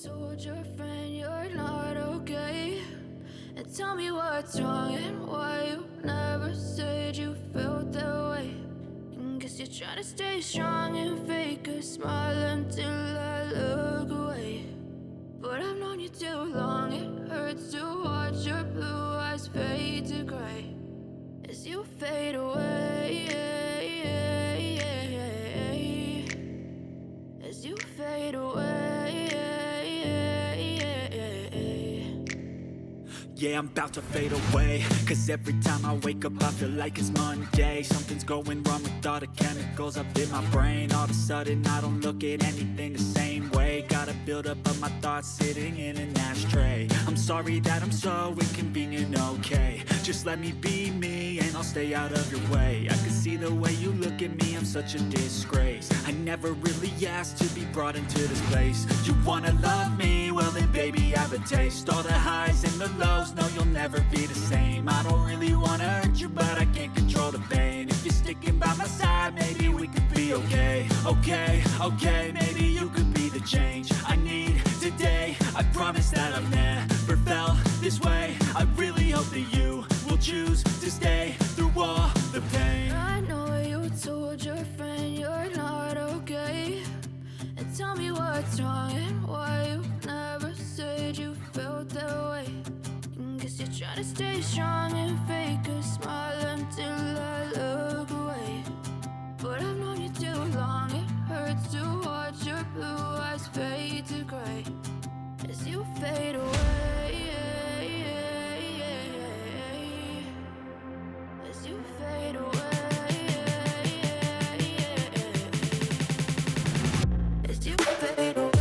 told your friend you're not okay? And tell me what's wrong and why you never said you felt that way. And guess you're trying to stay strong and fake a smile until I look away. But I've known you too long, it hurts to watch your blue eyes fade to gray as you fade away, as you fade away. Yeah, I'm about to fade away, cause every time I wake up I feel like it's Monday. Something's going wrong with all the chemicals up in my brain. All of a sudden I don't look at anything the same way. Got a buildup of my thoughts sitting in an ashtray. I'm sorry that I'm so inconvenient, okay? Just let me be me and I'll stay out of your way. I can see the way you look at me, I'm such a disgrace. I never really asked to be brought into this place. You wanna love me? Well then baby I have a taste. All the highs and the lows, no you'll never be the same. I don't really wanna hurt you but I can't control the pain. If you're sticking by my side maybe we could be okay. Okay, maybe you could be the change I need today. I promise that I've never felt this way. I really hope that you will choose to stay through all the pain. I know you told your friend you're not okay. And tell me what's wrong and why you never said you felt that way. And guess you're trying to stay strong and fake a smile until I look away. But I've known you too long, it hurts to watch your blue eyes fade to gray as you fade away, as you fade away, as you fade away.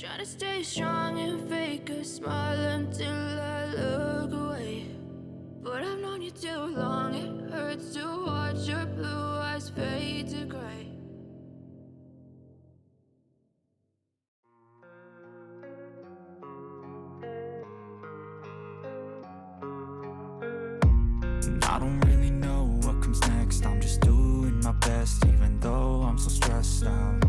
Try to stay strong and fake a smile until I look away. But I've known you too long, it hurts to watch your blue eyes fade to gray. I don't really know what comes next. I'm just doing my best, even though I'm so stressed out.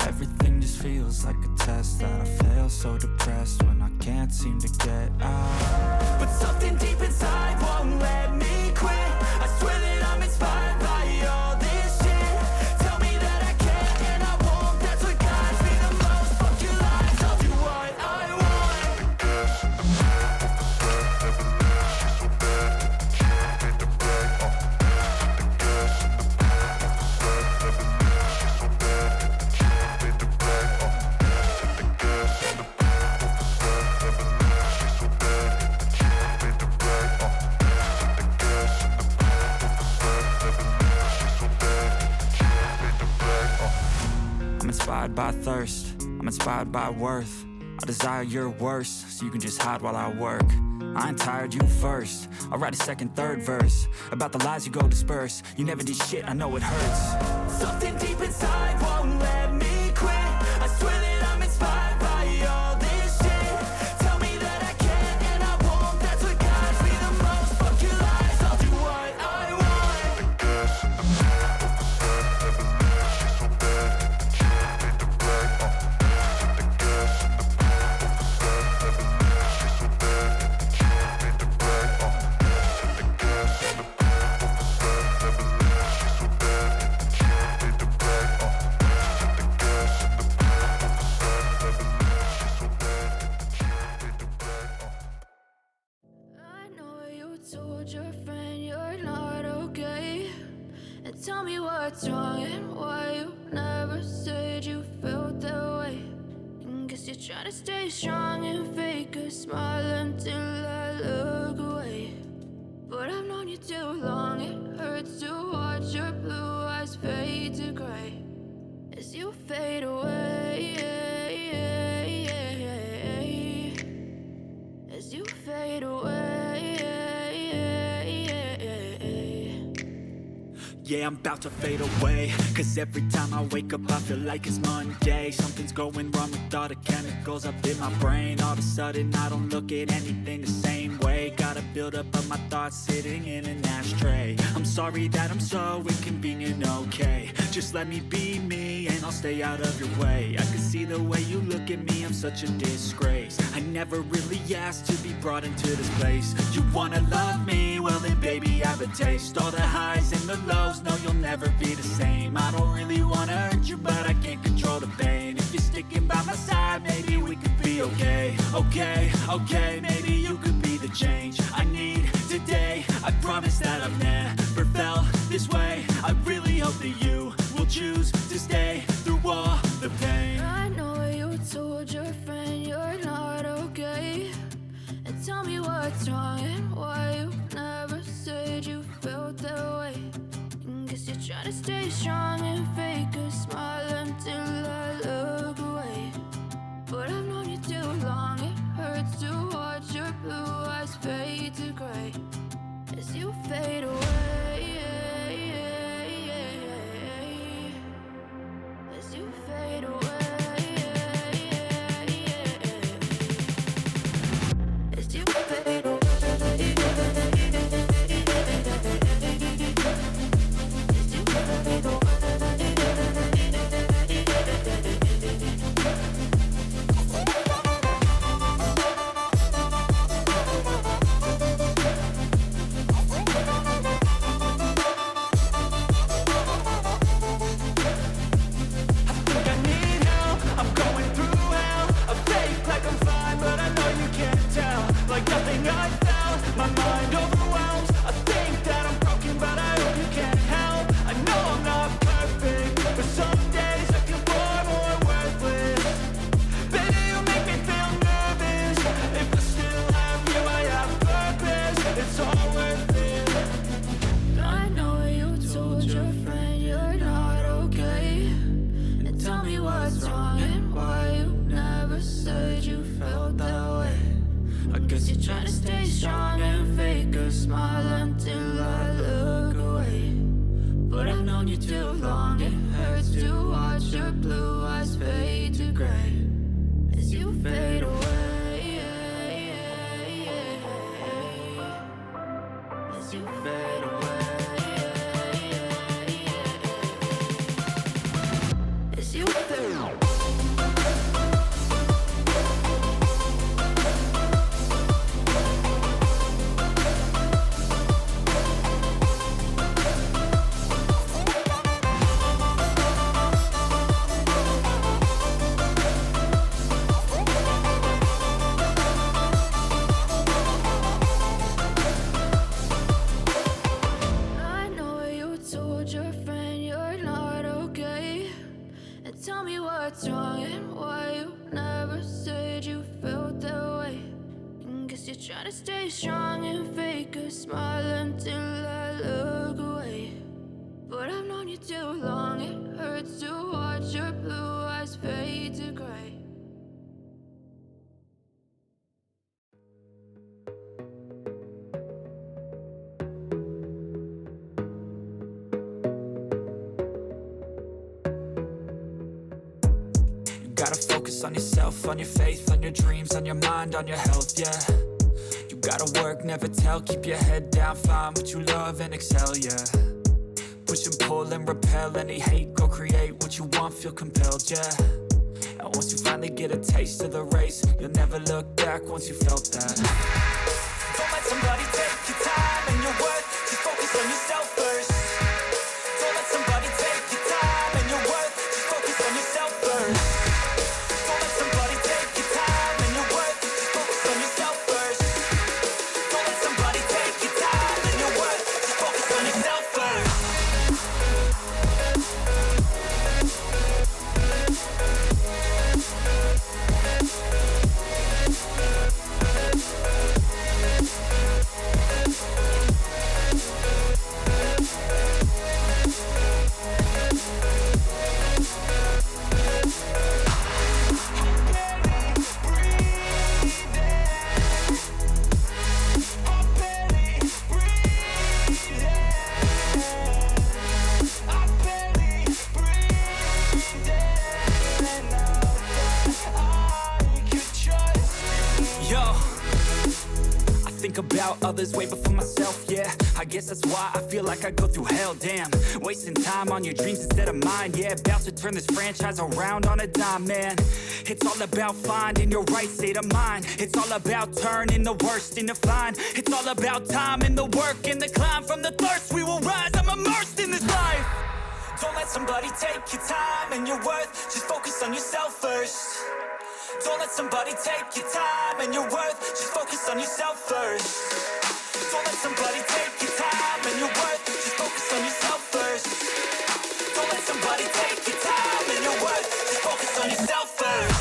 Everything just feels like a test that I fail, so depressed when I can't seem to get out. But something deep inside won't let me quit. I swear that I'm inspired by all this shit. Tell me that I can and I won't. That's what guides me the most. Fuck your lies, I'll do what I want. Gas in the back of the set, never knew she's so bad. She made the bag, the gas in the back of the set, never knew she's so bad. She made the bag, the gas in the back of the set, never by thirst, I'm inspired by worth. I desire your worst, so you can just hide while I work. I ain't tired, you first. I'll write a second, third verse about the lies you go disperse. You never did shit, I know it hurts. Something deep inside won't let me quit. I swear that I'm inspired by all this shit. Tell me that I can and I won't. That's what guides me the most. Fuck your lies, I'll do what I want. The gas in the back of the set, never leave. She's so bad, she made the black. The gas in the back of the set, never leave. She's so bad, she made the black. The gas in the back of the set, never leave. She's so bad, she made the black. The gas in the back of the set, never leave. She's so bad, she made the black. I know you told your friend you're not okay, and tell me what's wrong and why you never said you felt that way. And guess you're trying to stay strong and fake a smile until I look away. But I've known you too long, it hurts to watch your blue eyes fade to gray as you fade away. As you fade away. Yeah, I'm about to fade away, cause every time I wake up I feel like it's Monday. Something's going wrong with all the chemicals up in my brain. All of a sudden I don't look at anything the same way. Got a buildup of my thoughts sitting in an ashtray. I'm sorry that I'm so inconvenient, okay. Just let me be me and I'll stay out of your way. I can see the way you look at me, I'm such a disgrace. I never really asked to be brought into this place. You wanna love me? Well then baby I have a taste. All the highs and the lows, no you'll never be the same. I don't really wanna hurt you but I can't control the pain. If you're sticking by my side maybe we could be okay. Okay, maybe you could be the change I need today. I promise that I've never felt this way. I really hope that you will choose to stay through all the pain. I know you told your friend you're not okay, and tell me what's wrong and why you never said you felt that way. And guess you're trying to stay strong and fake a smile until I look away. But I've known you too long, it hurts to watch your blue eyes fade to gray as you fade away. As you fade away. As you fade away. Trying to stay strong and fake a smile until I look away. But I've known you too long, it hurts to watch your blue eyes fade to grey. Gotta focus on yourself, on your faith, on your dreams, on your mind, on your health, yeah. You gotta work, never tell, keep your head down, find what you love and excel, yeah. Push and pull and repel any hate, go create what you want, feel compelled, yeah. And once you finally get a taste of the race, you'll never look back once you felt that. Don't let somebody take your time and your worth, just focus on yourself first. Don't let somebody take your time and your worth, just focus on yourself first. Don't let somebody take your time and your worth, just focus on yourself first. Don't let somebody take your time and your worth, just focus on yourself first. About others way before myself, yeah. I guess that's why I feel like I go through hell, damn. Wasting time on your dreams instead of mine, yeah. About to turn this franchise around on a dime, man. It's all about finding your right state of mind. It's all about turning the worst into fine. It's all about time and the work and the climb. From the thirst we will rise, I'm immersed in this life. Don't let somebody take your time and your worth, just focus on yourself first. Don't let somebody take your time and your worth, just focus on yourself first. Don't let somebody take your time and your worth, just focus on yourself first. Don't let somebody take your time and your worth, just focus on yourself first.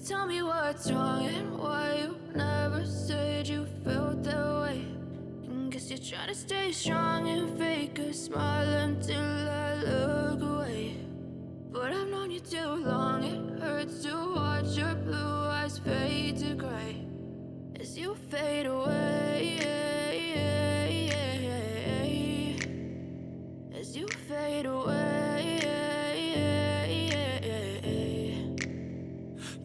Tell me what's wrong and why you never said you felt that way. And guess you're trying to stay strong and fake a smile until I look away. But I've known you too long, it hurts to watch your blue eyes fade to gray as you fade away. As you fade away.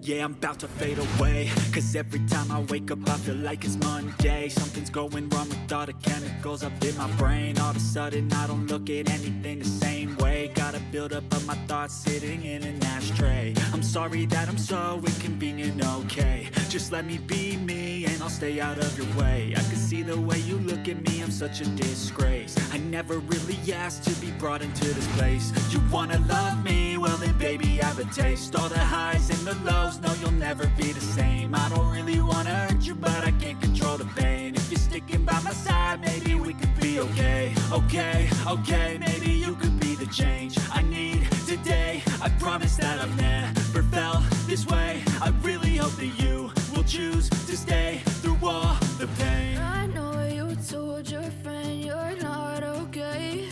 Yeah, I'm about to fade away, cause every time I wake up I feel like it's Monday. Something's going wrong with all the chemicals up in my brain. All of a sudden I don't look at anything the same way. Gotta build up of my thoughts sitting in an ashtray. I'm sorry that I'm so inconvenient, okay. Just let me be me and I'll stay out of your way. I can see the way you look at me, I'm such a disgrace. I never really asked to be brought into this place. You wanna love me? Well then baby I have a taste. All the highs and the lows, no you'll never be the same. I don't really wanna hurt you but I can't control the pain. If you're sticking by my side maybe we could be okay. Okay, maybe you could be the change I need today. I promise that I've never felt this way. I really hope that you will choose to stay through all the pain. I know you told your friend you're not okay.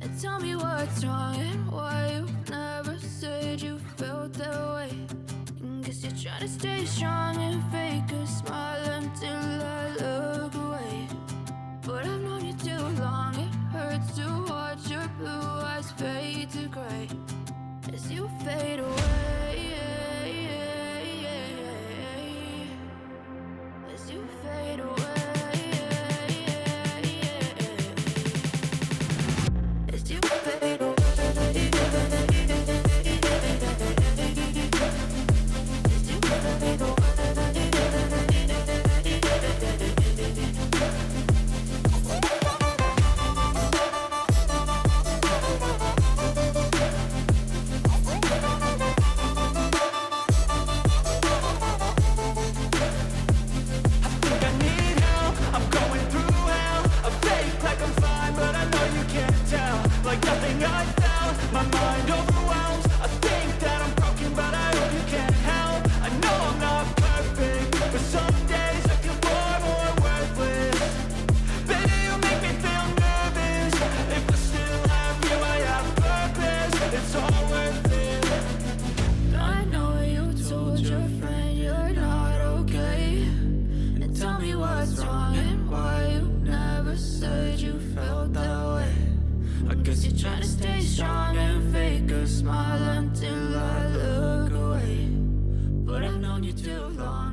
And tell me what's wrong and why you never said you felt that way. And guess you're trying to stay strong and fake a smile until I look away. But I've known you too long, it hurts to watch your blue eyes fade to gray as you fade away. As you fade away. As you fade away. strong and why you never said you felt that way. I guess you're trying to stay strong and fake a smile until I look away. But I've known you too long.